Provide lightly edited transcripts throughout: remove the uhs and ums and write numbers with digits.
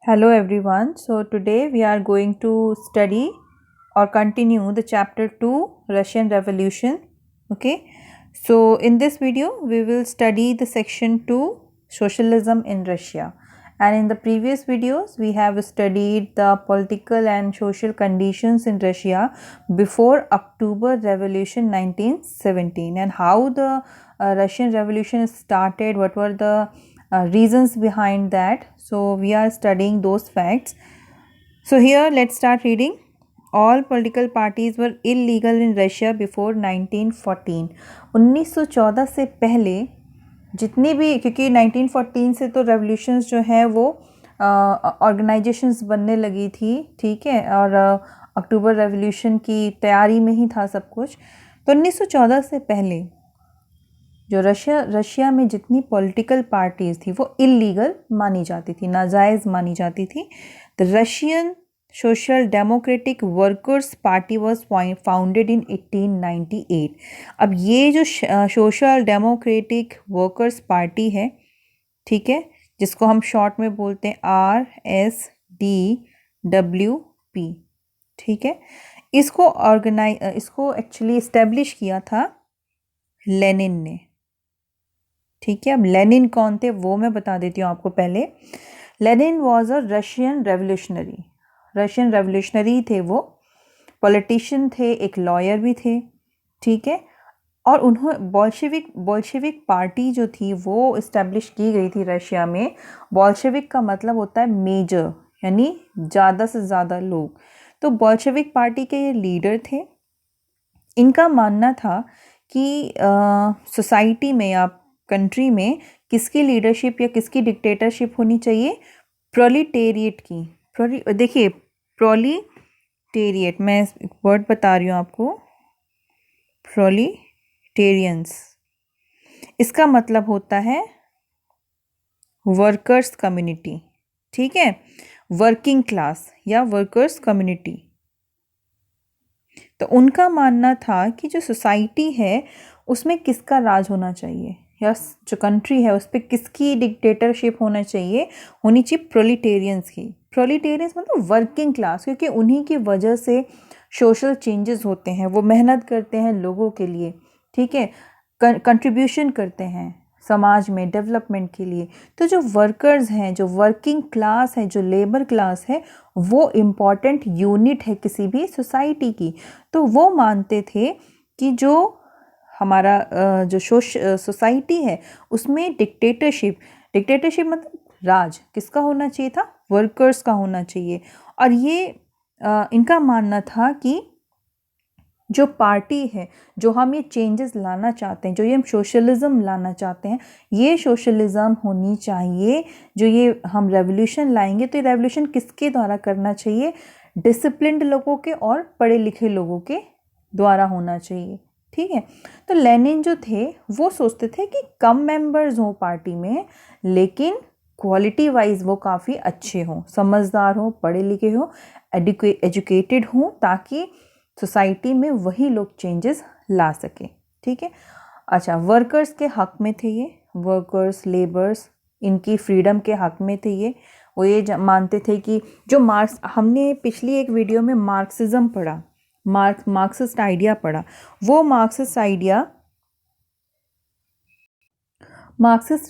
Hello everyone. So today we are going to study or continue the chapter 2 Russian Revolution. Okay. So in this video we will study the section 2 Socialism in Russia. And in the previous videos we have studied the political and social conditions in Russia before October Revolution 1917 and how the Russian Revolution started, what were the reasons behind that. So we are studying those facts. So here let's start reading. All political parties were illegal in Russia before 1914. 1914 से पहले जितनी भी, क्योंकि 1914 से तो revolutions जो है वो ऑर्गेनाइजेशंस बनने लगी थी, ठीक है, और अक्टूबर रेवोल्यूशन की तैयारी में ही था सब कुछ। तो 1914 से पहले जो रशिया में जितनी पॉलिटिकल पार्टीज़ थी वो इलीगल मानी जाती थी, नाजायज़ मानी जाती थी। The Russian social democratic workers party was founded in 1898। अब ये जो सोशल डेमोक्रेटिक वर्कर्स पार्टी है, ठीक है, जिसको हम शॉर्ट में बोलते हैं RSDWP, ठीक है, इसको एक्चुअली इस्टेब्लिश किया था लेनिन ने, ठीक है। अब लेनिन कौन थे वो मैं बता देती हूँ आपको पहले। Lenin was a Russian revolutionary थे, वो पॉलिटिशियन थे, एक लॉयर भी थे, ठीक है। और उन्होंने बोल्शेविक पार्टी जो थी वो इस्टेब्लिश की गई थी रशिया में। बोल्शेविक का मतलब होता है मेजर, यानी ज़्यादा से ज़्यादा लोग। तो बोल्शेविक पार्टी के ये लीडर थे। इनका मानना था कि सोसाइटी में या कंट्री में किसकी लीडरशिप या किसकी डिक्टेटरशिप होनी चाहिए? प्रोलिटेरिएट की। देखिए, प्रोलिटेरिएट, मैं एक वर्ड बता रही हूँ आपको, प्रोलिटेरियंस, इसका मतलब होता है वर्कर्स कम्युनिटी, ठीक है, वर्किंग क्लास या वर्कर्स कम्युनिटी। तो उनका मानना था कि जो सोसाइटी है उसमें किसका राज होना चाहिए, या जो कंट्री है उस पर किसकी डिक्टेटरशिप होनी चाहिए प्रोलिटेरियंस की। प्रोलिटेरियंस मतलब वर्किंग क्लास, क्योंकि उन्हीं की वजह से सोशल चेंजेस होते हैं, वो मेहनत करते हैं लोगों के लिए, ठीक है, कंट्रीब्यूशन करते हैं समाज में डेवलपमेंट के लिए। तो जो वर्कर्स हैं, जो वर्किंग क्लास है, जो लेबर क्लास है, वो इम्पॉर्टेंट यूनिट है किसी भी सोसाइटी की। तो वो मानते थे कि जो हमारा जो सोसाइटी है उसमें डिक्टेटरशिप मतलब राज किसका होना चाहिए था? वर्कर्स का होना चाहिए। और ये इनका मानना था कि जो पार्टी है, जो हम ये चेंजेस लाना चाहते हैं, जो ये हम सोशलिज्म लाना चाहते हैं, ये सोशलिज्म होनी चाहिए। जो ये हम रेवोल्यूशन लाएंगे तो ये रेवोल्यूशन किसके द्वारा करना चाहिए? डिसिप्लिन्ड लोगों के और पढ़े लिखे लोगों के द्वारा होना चाहिए, ठीक है। तो लेनिन जो थे वो सोचते थे कि कम मेंबर्स हों पार्टी में, लेकिन क्वालिटी वाइज वो काफ़ी अच्छे हों, समझदार हों, पढ़े लिखे हों, एजुकेटेड हों, ताकि सोसाइटी में वही लोग चेंजेस ला सके, ठीक है। अच्छा, वर्कर्स के हक में थे ये, वर्कर्स, लेबर्स, इनकी फ्रीडम के हक में थे ये। वो ये मानते थे कि जो हमने पिछली एक वीडियो में मार्क्सिज्म पढ़ा, मार्क्सिस्ट आइडिया पढ़ा, वो मार्क्सिस्ट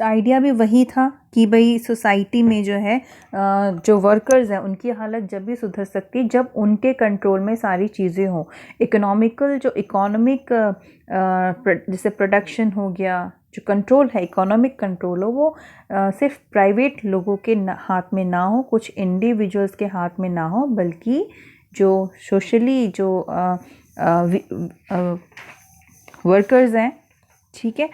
आइडिया भी वही था कि भाई सोसाइटी में जो है जो वर्कर्स हैं उनकी हालत जब भी सुधर सकती है जब उनके कंट्रोल में सारी चीज़ें हों। इकोनॉमिक जैसे प्रोडक्शन हो गया, जो कंट्रोल है, इकोनॉमिक कंट्रोल हो, वो सिर्फ प्राइवेट लोगों के हाथ में ना हो, कुछ इंडिविजुअल्स के हाथ में ना हो, बल्कि जो सोशली जो वर्कर्स हैं, ठीक है,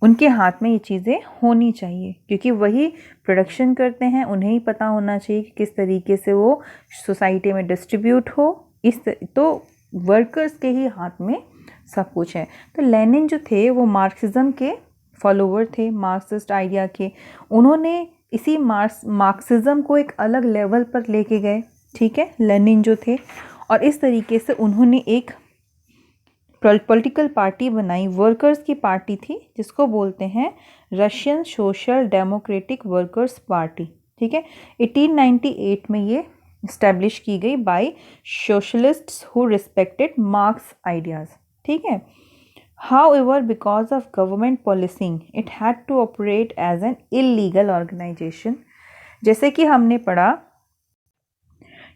उनके हाथ में ये चीज़ें होनी चाहिए, क्योंकि वही प्रोडक्शन करते हैं, उन्हें ही पता होना चाहिए कि किस तरीके से वो सोसाइटी में डिस्ट्रीब्यूट हो। तो वर्कर्स के ही हाथ में सब कुछ है। तो लेनिन जो थे वो मार्क्सिज्म के फॉलोवर थे, मार्क्सिस्ट आइडिया के। उन्होंने इसी मार्क्सिज्म को एक अलग लेवल पर लेके गए, ठीक है, लेनिन जो थे, और इस तरीके से उन्होंने एक पॉलिटिकल पार्टी बनाई, वर्कर्स की पार्टी थी, जिसको बोलते हैं Russian social democratic workers party, ठीक है। 1898 में ये इस्टेब्लिश की गई by socialists who respected Marx ideas, ठीक है। However, because of government policing, it had to operate as an illegal organization. जैसे कि हमने पढ़ा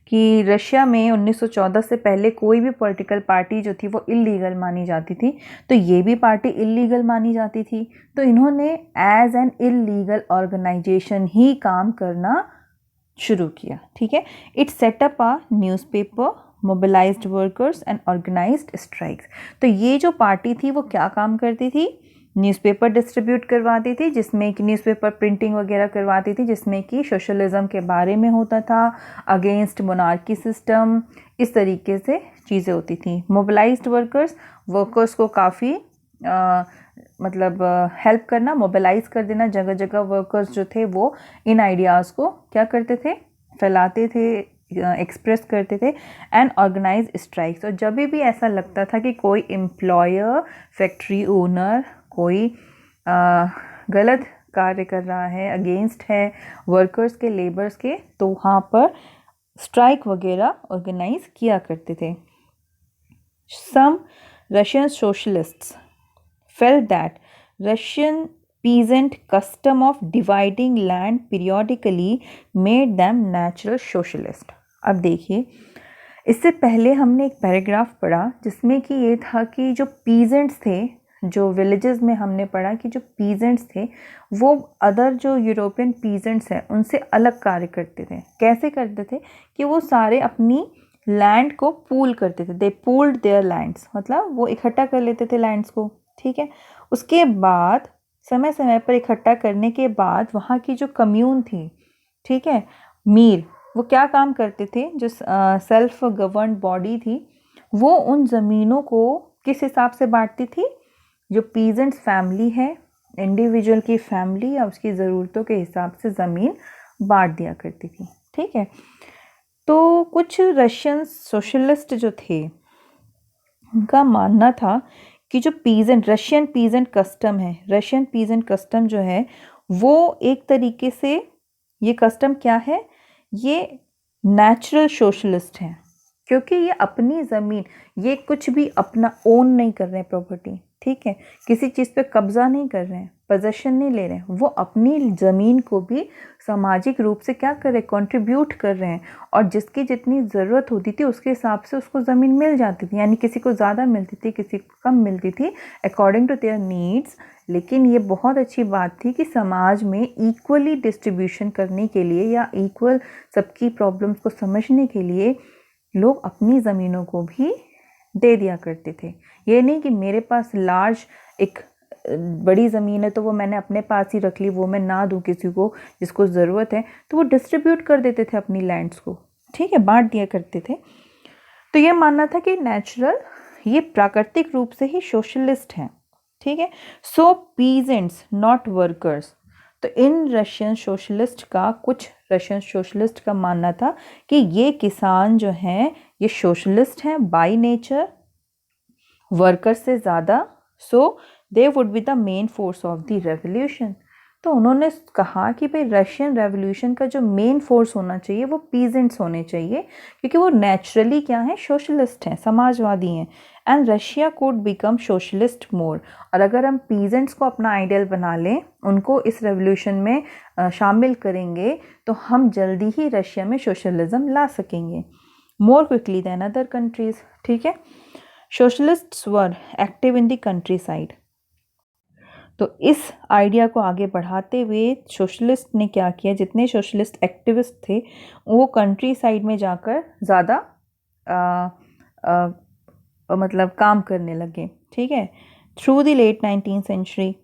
कि रशिया में 1914 से पहले कोई भी पॉलिटिकल पार्टी जो थी वो इलीगल मानी जाती थी, तो ये भी पार्टी इलीगल मानी जाती थी, तो इन्होंने एज एन इलीगल ऑर्गेनाइजेशन ही काम करना शुरू किया, ठीक है। It set up a newspaper, mobilised workers and organised strikes. तो ये जो पार्टी थी वो क्या काम करती थी, न्यूज़पेपर डिस्ट्रीब्यूट करवाती थी, जिसमें कि न्यूज़पेपर प्रिंटिंग वगैरह करवाती थी, जिसमें कि सोशलिज्म के बारे में होता था, अगेंस्ट मोनार्की सिस्टम, इस तरीके से चीज़ें होती थी। मोबिलाइज्ड वर्कर्स को काफ़ी मतलब हेल्प करना, मोबिलाइज कर देना, जगह जगह वर्कर्स जो थे वो इन आइडियाज़ को क्या करते थे, फैलाते थे, एक्सप्रेस करते थे। एंड ऑर्गेनाइज स्ट्राइक्स, और जब भी ऐसा लगता था कि कोई एम्प्लॉयर, फैक्ट्री ओनर कोई गलत कार्य कर रहा है, अगेंस्ट है वर्कर्स के, लेबर्स के, तो वहाँ पर स्ट्राइक वगैरह ऑर्गेनाइज किया करते थे। सम Russian socialists felt that Russian peasant custom of dividing land periodically made them natural socialist। अब देखिए, इससे पहले हमने एक पैराग्राफ पढ़ा जिसमें कि ये था कि जो पीजेंट्स थे, जो विलेजेस में हमने पढ़ा कि जो पीजेंट्स थे वो अदर जो यूरोपियन पीजेंट्स हैं उनसे अलग कार्य करते थे। कैसे करते थे कि वो सारे अपनी लैंड को पूल करते थे, दे पूल्ड देयर लैंड्स, मतलब वो इकट्ठा कर लेते थे लैंड्स को, ठीक है। उसके बाद समय समय पर इकट्ठा करने के बाद वहाँ की जो कम्यून थी, ठीक है, मीर, वो क्या काम करते थे, जो सेल्फ गवर्न्ड बॉडी थी वो उन ज़मीनों को किस हिसाब से बांटती थी, जो पीजेंट्स फैमिली है, इंडिविजुअल की फैमिली या उसकी ज़रूरतों के हिसाब से ज़मीन बांट दिया करती थी, ठीक है। तो कुछ रशियन सोशलिस्ट जो थे उनका मानना था कि जो रशियन पीजेंट कस्टम है, रशियन पीजेंट कस्टम जो है वो एक तरीके से, ये कस्टम क्या है, ये नेचुरल सोशलिस्ट है, क्योंकि ये अपनी ज़मीन, ये कुछ भी अपना ओन नहीं कर रहे हैं प्रॉपर्टी, ठीक है, किसी चीज़ पे कब्जा नहीं कर रहे हैं, पोजेशन नहीं ले रहे हैं, वो अपनी ज़मीन को भी सामाजिक रूप से क्या कर रहे हैं, कंट्रीब्यूट कर रहे हैं, और जिसकी जितनी ज़रूरत होती थी उसके हिसाब से उसको ज़मीन मिल जाती थी, यानी किसी को ज़्यादा मिलती थी, किसी को कम मिलती थी, अकॉर्डिंग टू देयर नीड्स। लेकिन ये बहुत अच्छी बात थी कि समाज में इक्वली डिस्ट्रीब्यूशन करने के लिए या इक्वल सबकी प्रॉब्लम्स को समझने के लिए लोग अपनी ज़मीनों को भी दे दिया करते थे। ये नहीं कि मेरे पास लार्ज एक बड़ी ज़मीन है तो वो मैंने अपने पास ही रख ली, वो मैं ना दूँ किसी को जिसको ज़रूरत है, तो वो डिस्ट्रीब्यूट कर देते थे अपनी लैंड्स को, ठीक है, बांट दिया करते थे। तो ये मानना था कि नेचुरल, ये प्राकृतिक रूप से ही सोशलिस्ट हैं, ठीक है। सो पीजेंट्स नॉट वर्कर्स, तो इन रशियन सोशलिस्ट का, कुछ रशियन सोशलिस्ट का मानना था कि ये किसान जो हैं ये सोशलिस्ट हैं बाय नेचर, वर्कर से ज़्यादा, so they would be the main force of the revolution. तो उन्होंने कहा कि भाई रशियन रेवोल्यूशन का जो मेन फोर्स होना चाहिए वो पीजेंट्स होने चाहिए, क्योंकि वो नेचुरली क्या है, सोशलिस्ट हैं, समाजवादी हैं, and Russia could become socialist more. और अगर हम पीजेंट्स को अपना आइडियल बना लें, उनको इस रेवोल्यूशन में शामिल करेंगे, तो हम जल्दी ही रशिया में सोशलिज्म ला सकेंगे more quickly than other countries, ठीक है। Socialists were active in the countryside. तो इस आइडिया को आगे बढ़ाते हुए सोशलिस्ट ने क्या किया, जितने सोशलिस्ट एक्टिविस्ट थे वो कंट्री साइड में जाकर ज़्यादा मतलब काम करने लगे, ठीक है। Through the late 19th century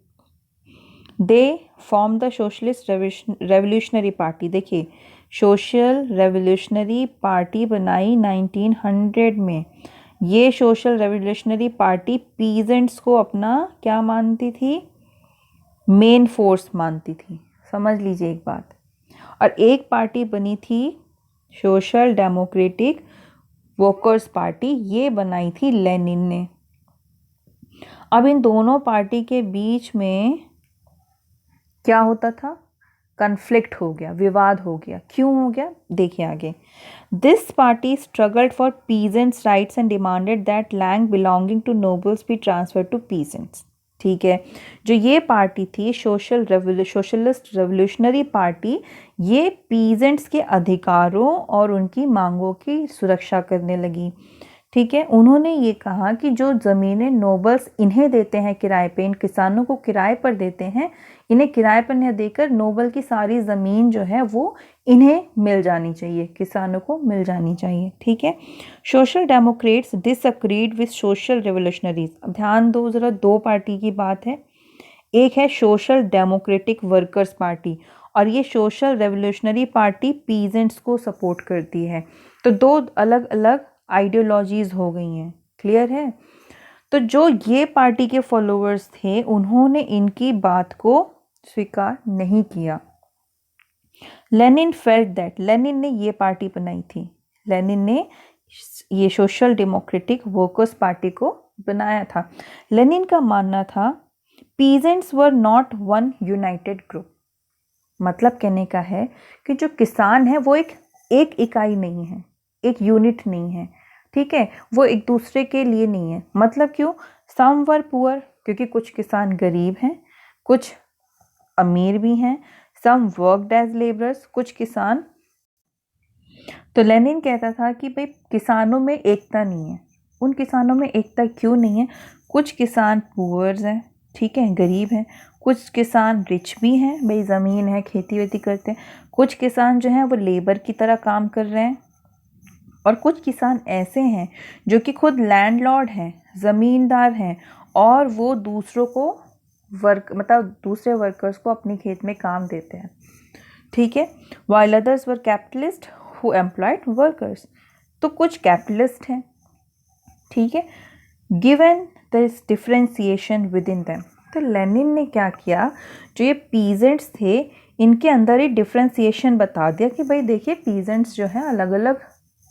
they form the socialist revolutionary party. देखिए, सोशल रेवोल्यूशनरी पार्टी बनाई 1900 में। ये सोशल रेवोल्यूशनरी पार्टी पीजेंट्स को अपना क्या मानती थी, मेन फोर्स मानती थी, समझ लीजिए एक बात। और एक पार्टी बनी थी सोशल डेमोक्रेटिक वर्कर्स पार्टी, ये बनाई थी लेनिन ने। अब इन दोनों पार्टी के बीच में क्या होता था, कन्फ्लिक्ट हो गया, विवाद हो गया। क्यों हो गया, देखिए आगे। This party struggled for peasants rights and demanded that land belonging to nobles be transfer to peasants. ठीक है, जो ये पार्टी थी सोशलिस्ट रेवोल्यूशनरी पार्टी, ये पीजेंट्स के अधिकारों और उनकी मांगों की सुरक्षा करने लगी। ठीक है, उन्होंने ये कहा कि जो ज़मीनें नोबल्स इन्हें देते हैं किराए पे, इन किसानों को किराए पर देते हैं, इन्हें किराए पर न देकर नोबल की सारी ज़मीन जो है वो इन्हें मिल जानी चाहिए, किसानों को मिल जानी चाहिए। ठीक है, social Democrats disagreed with social revolutionaries. अब ध्यान दो ज़रा, दो पार्टी की बात है, एक है सोशल डेमोक्रेटिक वर्कर्स पार्टी और ये सोशल रेवोल्यूशनरी पार्टी पीजेंट्स को सपोर्ट करती है। तो दो अलग अलग आइडियोलॉजीज हो गई हैं, क्लियर है। तो जो ये पार्टी के फॉलोअर्स थे उन्होंने इनकी बात को स्वीकार नहीं किया। लेनिन फेल्ट दैट, लेनिन ने ये पार्टी बनाई थी, लेनिन ने ये सोशल डेमोक्रेटिक वर्कर्स पार्टी को बनाया था। लेनिन का मानना था peasants were not one United group. मतलब कहने का है कि जो किसान है वो एक इकाई नहीं है, एक यूनिट नहीं है। ठीक है, वो एक दूसरे के लिए नहीं है। मतलब क्यों, सम वर पुअर, क्योंकि कुछ किसान गरीब हैं, कुछ अमीर भी हैं। सम वर्कड एज लेबरर्स, कुछ किसान। तो लेनिन कहता था कि भाई किसानों में एकता नहीं है। उन किसानों में एकता क्यों नहीं है, कुछ किसान पुअर्स हैं, ठीक है, गरीब हैं, कुछ किसान रिच भी हैं, भाई ज़मीन है, खेती वेती करते हैं, कुछ किसान जो हैं वो लेबर की तरह काम कर रहे हैं, और कुछ किसान ऐसे हैं जो कि खुद लैंडलॉर्ड हैं, ज़मींदार हैं, और वो दूसरों को मतलब दूसरे वर्कर्स को अपनी खेत में काम देते हैं। ठीक है, while others were capitalist who employed workers. तो कुछ कैपिटलिस्ट हैं, ठीक है, given this differentiation with in them. तो लेनिन ने क्या किया, जो ये पीजेंट्स थे इनके अंदर ही डिफ्रेंसिएशन बता दिया कि भाई देखिए पीजेंट्स जो है अलग अलग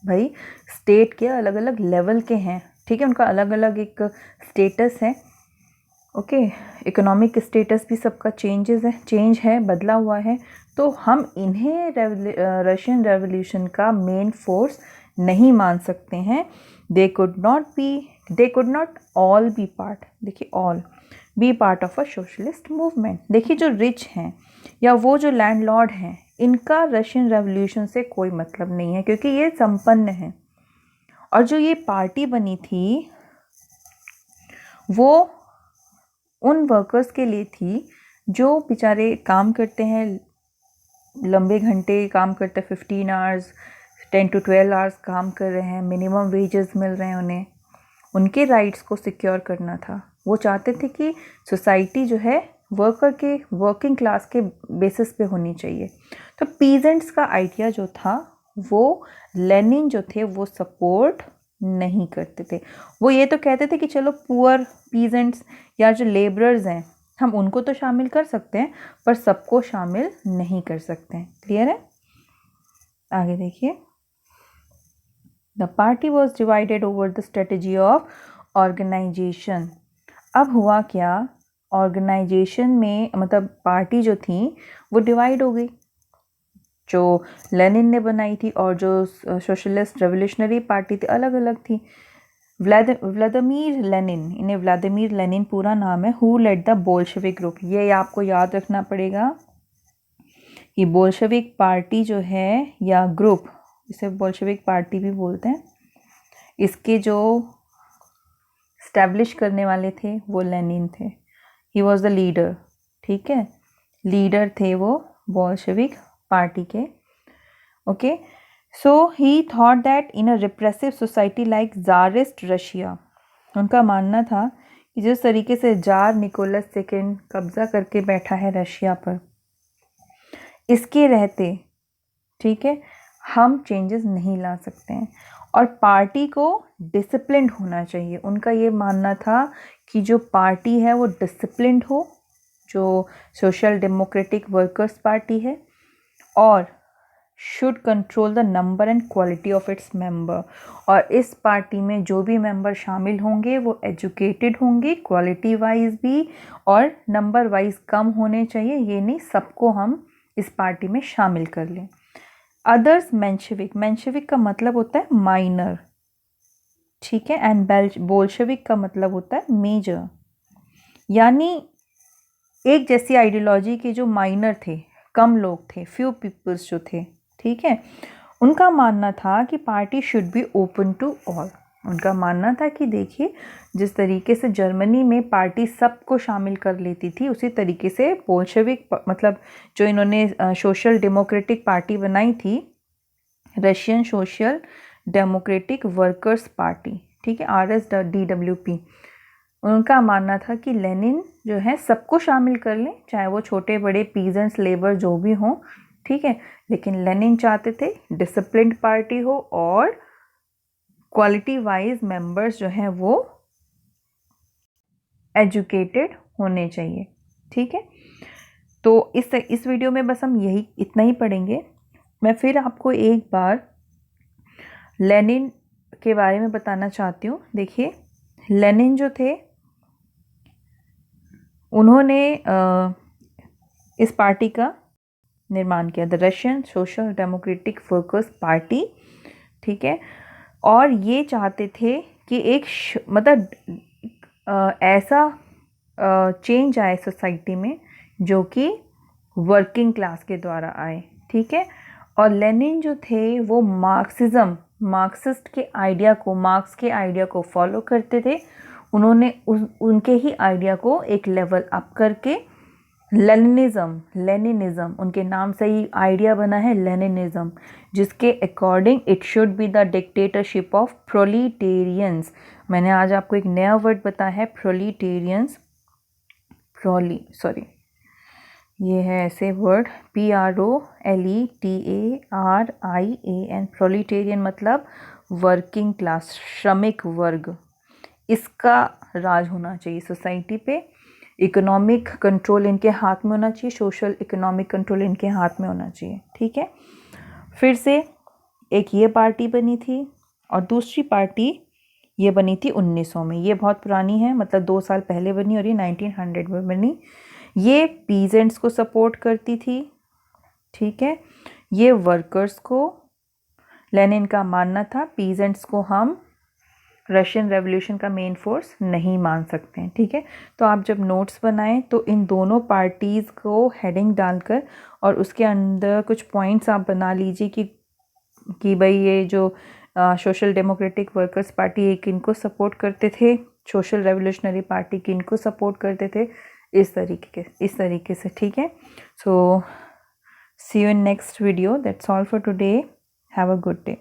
भाई स्टेट के अलग अलग लेवल के हैं। ठीक है, उनका अलग अलग एक स्टेटस है। ओके, इकोनॉमिक स्टेटस भी सबका चेंज है, बदला हुआ है। तो हम इन्हें रशियन रेवोल्यूशन का मेन फोर्स नहीं मान सकते हैं। They could not all be part, देखिए all be part of a socialist movement. देखिए जो रिच हैं या वो जो लैंडलॉर्ड हैं, इनका रशियन रेवोल्यूशन से कोई मतलब नहीं है, क्योंकि ये संपन्न है। और जो ये पार्टी बनी थी वो उन वर्कर्स के लिए थी जो बेचारे काम करते हैं, लंबे घंटे काम करते हैं, 15 आवर्स 10 to 12 आवर्स काम कर रहे हैं, मिनिमम वेजेस मिल रहे हैं उन्हें, उनके राइट्स को सिक्योर करना था। वो चाहते थे कि सोसाइटी जो है वर्किंग क्लास के बेसिस पे होनी चाहिए। तो पीजेंट्स का आइडिया जो था वो लेनिन जो थे वो सपोर्ट नहीं करते थे। वो ये तो कहते थे कि चलो पुअर पीजेंट्स या जो लेबरर्स हैं हम उनको तो शामिल कर सकते हैं, पर सबको शामिल नहीं कर सकते हैं। क्लियर है, आगे देखिए। The party was divided over the strategy of organisation. अब हुआ क्या, ऑर्गेनाइजेशन में मतलब पार्टी जो थी वो डिवाइड हो गई, जो लेनिन ने बनाई थी और जो सोशलिस्ट रेवोल्यूशनरी पार्टी थी अलग अलग थी। व्लादिमीर लेनिन, इन्हें व्लादिमीर लेनिन पूरा नाम है, who led the Bolshevik group. ये आपको याद रखना पड़ेगा कि बोल्शेविक पार्टी जो है या ग्रुप, इसे बोल्शेविक पार्टी भी बोलते हैं, इसके जो स्टैब्लिश करने वाले थे वो लेनिन थे। ही वॉज द लीडर, ठीक है, लीडर थे वो बोल्शेविक पार्टी के। Okay, so he thought that in a repressive society like Tsarist Russia, उनका मानना था कि जिस तरीके से जार निकोलस सेकेंड कब्जा करके बैठा है रशिया पर, इसके रहते, ठीक है, हम चेंजेस नहीं ला सकते हैं और पार्टी को डिसिप्लिन्ड होना चाहिए। उनका ये मानना था कि जो पार्टी है वो डिसिप्लिन्ड हो, जो सोशल डेमोक्रेटिक वर्कर्स पार्टी है, और should control the number and quality of its member. और इस पार्टी में जो भी मेंबर शामिल होंगे वो एजुकेटेड होंगे, क्वालिटी वाइज भी और नंबर वाइज कम होने चाहिए। ये नहीं सबको हम इस पार्टी में शामिल कर लें। अदर्स मेंशेविक, मेंशेविक का मतलब होता है माइनर, ठीक है, एंड बोल्शेविक का मतलब होता है मेजर। यानी एक जैसी आइडियोलॉजी के जो माइनर थे, कम लोग थे, फ्यू पीपल्स जो थे, ठीक है, उनका मानना था कि party should be open to all. उनका मानना था कि देखिए जिस तरीके से जर्मनी में पार्टी सबको शामिल कर लेती थी, उसी तरीके से बोल्शेविक मतलब जो इन्होंने सोशल डेमोक्रेटिक पार्टी बनाई थी, Russian social democratic workers party, ठीक है, RSDWP, उनका मानना था कि लेनिन जो है सबको शामिल कर लें, चाहे वो छोटे बड़े पीजेंट्स, लेबर जो भी हों, ठीक है, लेकिन लेनिन चाहते थे डिसिप्लिन्ड पार्टी हो और क्वालिटी वाइज मेंबर्स जो हैं वो एजुकेटेड होने चाहिए, ठीक है। तो इस वीडियो में बस हम यही इतना ही पढ़ेंगे। मैं फिर आपको एक बार लेनिन के बारे में बताना चाहती हूँ। देखिए लेनिन जो थे उन्होंने इस पार्टी का निर्माण किया, the Russian social democratic workers party, ठीक है, और ये चाहते थे कि एक मतलब ऐसा चेंज आए सोसाइटी में जो कि वर्किंग क्लास के द्वारा आए, ठीक है। और लेनिन जो थे वो मार्क्सिस्ट के आइडिया को, मार्क्स के आइडिया को फॉलो करते थे। उन्होंने उनके ही आइडिया को एक लेवल अप करके लेनिनिज्म उनके नाम से ही आइडिया बना है, लेनिनिज्म, जिसके according it should be the dictatorship of proletarians. मैंने आज आपको एक नया वर्ड बताया है, प्रोलिटेरियंस, ये है ऐसे वर्ड PROLETARIAN, प्रोलिटेरियन मतलब वर्किंग क्लास, श्रमिक वर्ग, इसका राज होना चाहिए सोसाइटी पे। इकोनॉमिक कंट्रोल इनके हाथ में होना चाहिए, सोशल इकोनॉमिक कंट्रोल इनके हाथ में होना चाहिए, ठीक है। फिर से एक ये पार्टी बनी थी और दूसरी पार्टी ये बनी थी 1900 में। ये बहुत पुरानी है, मतलब 2 साल पहले बनी और ये 1900 में बनी। ये पीजेंट्स को सपोर्ट करती थी, ठीक है, ये वर्कर्स को, लेनिन का मानना था पीजेंट्स को हम रशियन रेवोल्यूशन का मेन फोर्स नहीं मान सकते हैं, ठीक है। तो आप जब नोट्स बनाएं तो इन दोनों पार्टीज़ को हेडिंग डालकर और उसके अंदर कुछ पॉइंट्स आप बना लीजिए कि भाई ये जो सोशल डेमोक्रेटिक वर्कर्स पार्टी एक इनको सपोर्ट करते थे, सोशल रेवोल्यूशनरी पार्टी की इनको सपोर्ट करते थे, इस तरीके से, ठीक है। So see you in next video. That's all for today. Have a good day.